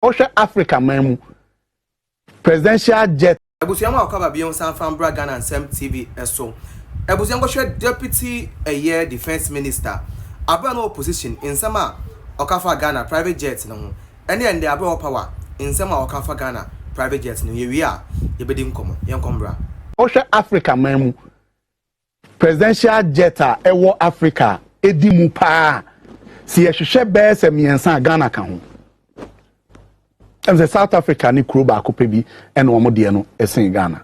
Osha Africa memu presidential jet. Ebusiama okaba bion san fan Brogya Genfi Sènse TV eso. Ebusiama hwe deputy year defense minister. Abra no opposition in sama okafa Ghana private jet no ho. Ene ende abra power in sama okafa Ghana private jet no yewi a yebedi nkomo yenkombra. Osha Africa memu presidential jet a ewo Africa edi mu pa. Si yehwehwe be se miensa Ghana ka ho. Em South Africa ni kuro ba kope bi ene omo de no esen Ghana.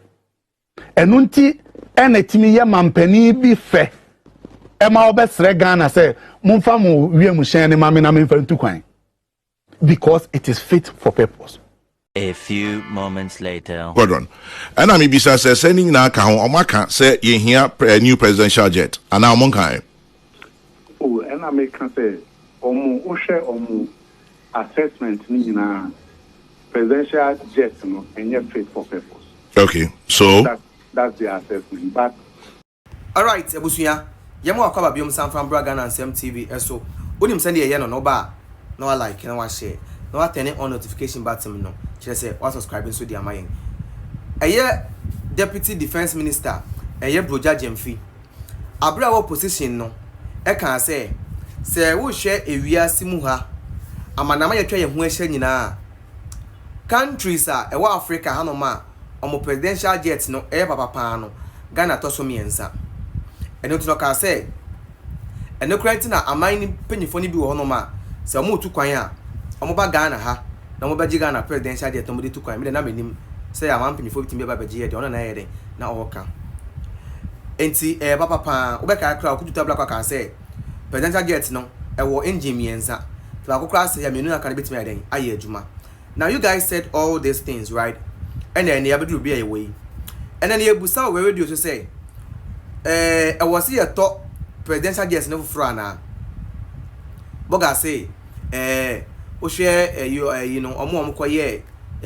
Enu nti ene timi ye mampani bi fe. Ema obesre Ghana say mumfa mu wiem hyen ne mame na memfa ntu kwan. Because it is fit for purpose. A few moments later. Well done. And I mean, says sending na ka ho omaka say ye here a new presidential jet. And now monka. Oh, and I make say omo share omo assessment ni na presidential jet no and yet fit for purpose. Okay, so that's the assessment. But all right, Ebusuya, yemo akwa biom san from Brogya Genfi Sènse TV eso. Unim send ye no ba no like no wa share. No wa turn on notification button no. Kire say wa subscribing so dia mayen. Eye deputy defense minister, eye Brogya Genfi. Abra wo position no. E kan say wo hwe ewiase mu ha. Amanama ye twa ye ho ahya nyina. Countries ewa Africa hanoma omo presidential jet no papa pa no Ghana to so miensa eno to no ka say eno krenti na aman ni panyifo ni bi wo honoma se omo tu kwan a omo ba Ghana ha na omo ba gi Ghana presidential jet omo de tu kwan me na manim say aman panyifo bitimi ba gi ye de ono na ye de na owoka enti papa pa wo be ka kra okututa bla kwa ka say presidential jet no wo engine miensa to akokra say ya menu na ka bitimi ya den aye adwuma. Now you guys said all these things, right? And then you will be away. And then you busa we radio to say, I was here talk presidential jet no frana. Boga say, we share you know, omo kwaye,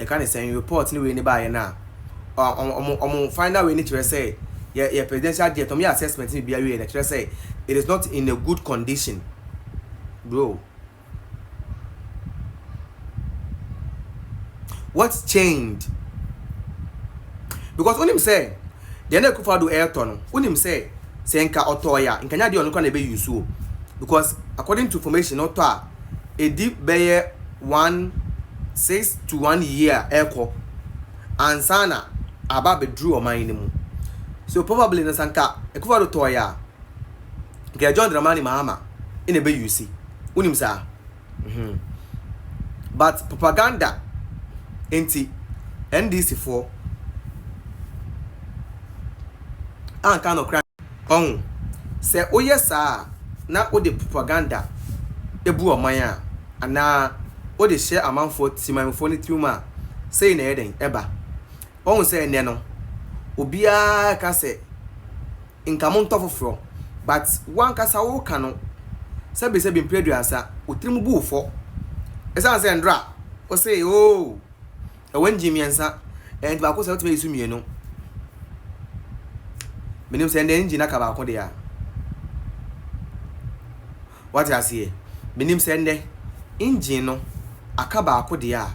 kind of saying report ni we ni buy na. Find out we need to say, yeah, presidential jet, me assessment ni be away. Let's say it is not in a good condition, bro. What's changed? Because when him say, the na kufa do airton, when him say nka otoya, nka nya de onu kwa na be use o. Because according to information oto a deep be 6 to 1 year airco ansana aba be drew o man mu. So probably na sanka e kufa do toya. Nka John Dramani Mahama in a be use. When him say but propaganda enti NDC4 an kind of crime on say oh yes na o de propaganda ebu oman ana o de share amanfo timanfo ni tiuma say na eden eba on say ne no obia ka say nkamo ntofofro but one kasa wo ka no say be mpredua otirim bu ufo esa say ndra o say oh when Jimiansa and ba ko se otime isu mienu menim se engine aka ba ko de ya what you see menim se nde engine no aka ba ko de ya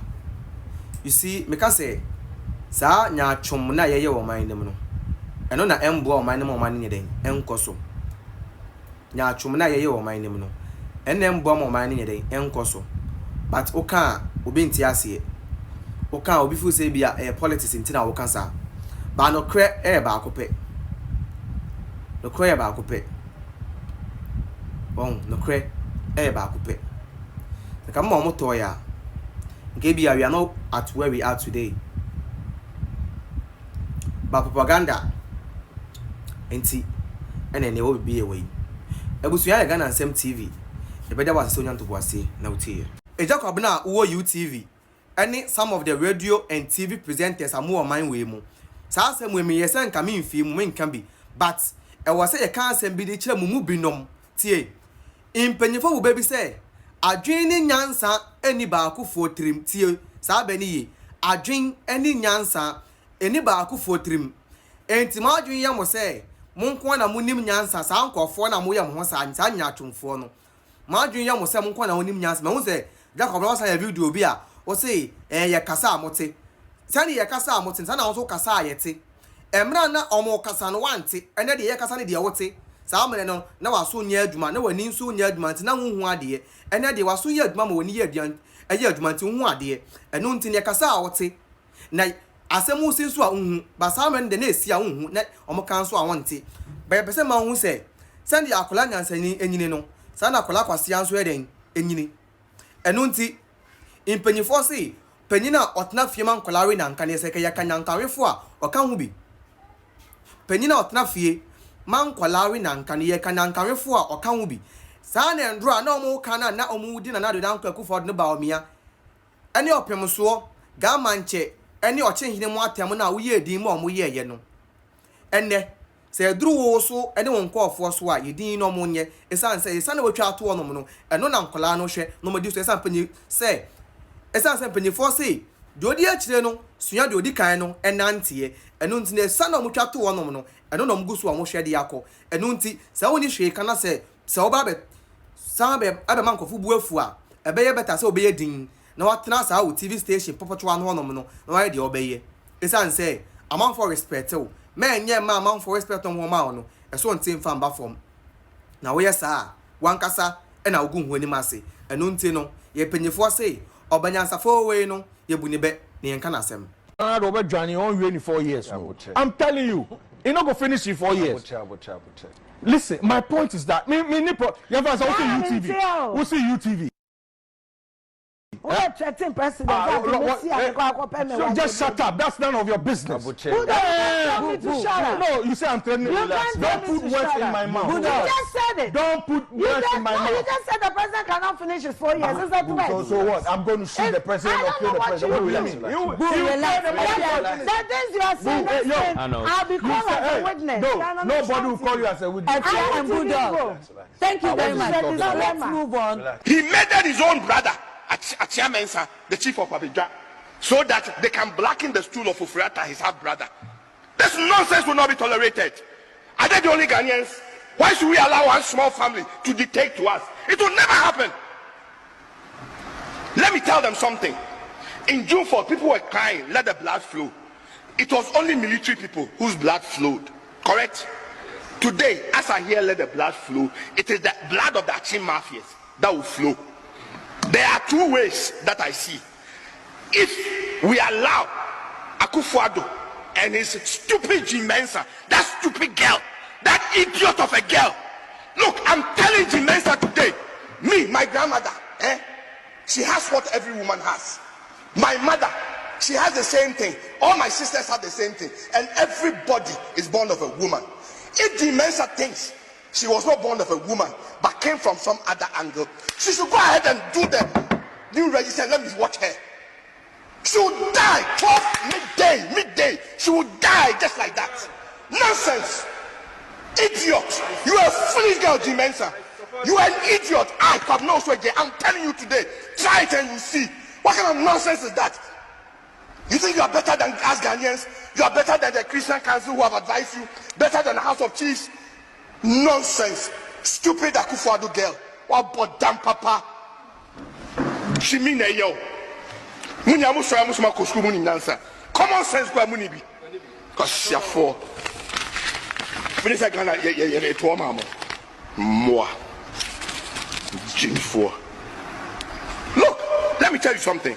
you see me ka say sa nya twom na yeye wo man nim no eno na embo wo man nim wo man nyeden enkoso nya twom na yeye wo man nim no eno embo wo man nyeden enkoso but o ka obi nti ase oka obi fu say bia politics ntina wo kansa ba no kre ba akope no kre ba akope bon no kre ba akope ka mo moto ya nke bia we are not at where we are today ba propaganda enti ene ne wo bi ewe ebusuya ya Ghana Sènse TV e beda wa so nyanto boase na utie ejakob na wo UTV. Any some of the radio and TV presenters are more mind way mu. Sa asem we me yesen nka me mfi mu nka bi. But e was say e kan asem bi de kire mu binom. Tie. Impanyefo wo baby say adwen ni nyansa eni ba akufo trim tie. Sa ba ni ye. Adwen eni nyansa eni ba akufo trim. Enti ma adwen ya mo say monko na munim nyansa sa nkofo na mo ya mo sa nya atwomfo no. Ma adwen ya mo say monko na wonim nyansa. Ma wo say Jacob na wasa ya video bi a o say ye kasa amote sani ye kasa amote sana also kasa ayete emra na omo kasa no wante ene de ye kasa ne de wote saa mene no na waso nya adwuma na wani nso nya adwuma nti na huhu ade ene de waso ye adwuma ma wani ye aduan eye adwuma nti huhu ade eno nti ne kasa awote na asemu sinso a huhu ba saa mene de na esi a huhu na omo kan so a wonte ba pese ma huhu se sani akola nyansani enyini no sana akola kwase anso eden enyini eno nti impanyifo se panyina otna fie man kolare na nka ne se ka yakanya nkanwefo a oka hu bi panyina otna fie man kolare na nka ne yakanya nkanwefo a oka hu bi saa na ndro a na omo kana na omo di na na do na nkaku fo de ba omia ene opemso ga manche ene ochehine mu atem na wo ye din ma omo ye ye no enne se duru wo so ene won kofo so a yedin no mo nye esan se esan na watwa ato no mo no eno na nkola no hwe no mo di so esan panyi se esan se panyi fo se de odi akire no sua de odi kan no enantie eno nti na esan na mo twa to no mo no eno na mo gusu a mo hwe de yakọ eno nti se woni hwe kana se oba be san be abe man kofu bu afu a ebe ye beta se obeye din na watena sa wo TV station popotwa no no mo no na wa de obeye esan se amount for respect o men nye ma amount for respect on ma no eso ntin fa mba form na wo yesa wankasa e na ogu hu ani mase eno ntin no ye panyefo se obanyansafo we no ye buni be ne yenka na asem Robert Johnny on you in 4 years. I'm telling you, you're not going to finish in 4 years. Listen, my point is that me you have to see UTV. We see UTV. What threatening president? So just shut up. That's none of your business. Who don't to shut up? No, you say I'm telling you. Don't put words in my mouth. You just said it. Don't put words in my mouth. You just said the president cannot finish his 4 years. Is that right? So what? I'm going to shoot the president or kill the president. The things you are saying, I'll be called as a witness. No, nobody will call you as a witness. Thank you very much. Let's move on. He murdered his own brother, Mensa, the chief of Abidjan, so that they can blacken the stool of Ufurata, his half brother. This nonsense will not be tolerated. Are they the only Ghanaians? Why should we allow one small family to dictate to us? It will never happen. Let me tell them something. In June 4, people were crying, let the blood flow. It was only military people whose blood flowed. Correct? Today, as I hear let the blood flow, it is the blood of the Achin mafias that will flow. There are two ways that I see. If we allow Akufo-Addo and his stupid Jimensa, that stupid girl, that idiot of a girl. Look, I'm telling Jimensa today, me, my grandmother, she has what every woman has. My mother, she has the same thing. All my sisters have the same thing. And everybody is born of a woman. If Jimensa thinks she was not born of a woman, but came from some other angle, she should go ahead and do the new register and let me watch her. She will die 12 midday. She will die just like that. Nonsense. Idiot. You are a foolish girl, Jimensa. You are an idiot. I'm telling you today. Try it and you see. What kind of nonsense is that? You think you are better than us Ghanaians? You are better than the Christian Council who have advised you? Better than the House of Chiefs? Nonsense. Stupid Akufo-Addo girl. What about damn papa? She mean a yo. Common sense go muni bi. Cause you're for. Finish that Ghana, yeah, to mama. Moi. Jim 4. Look, let me tell you something.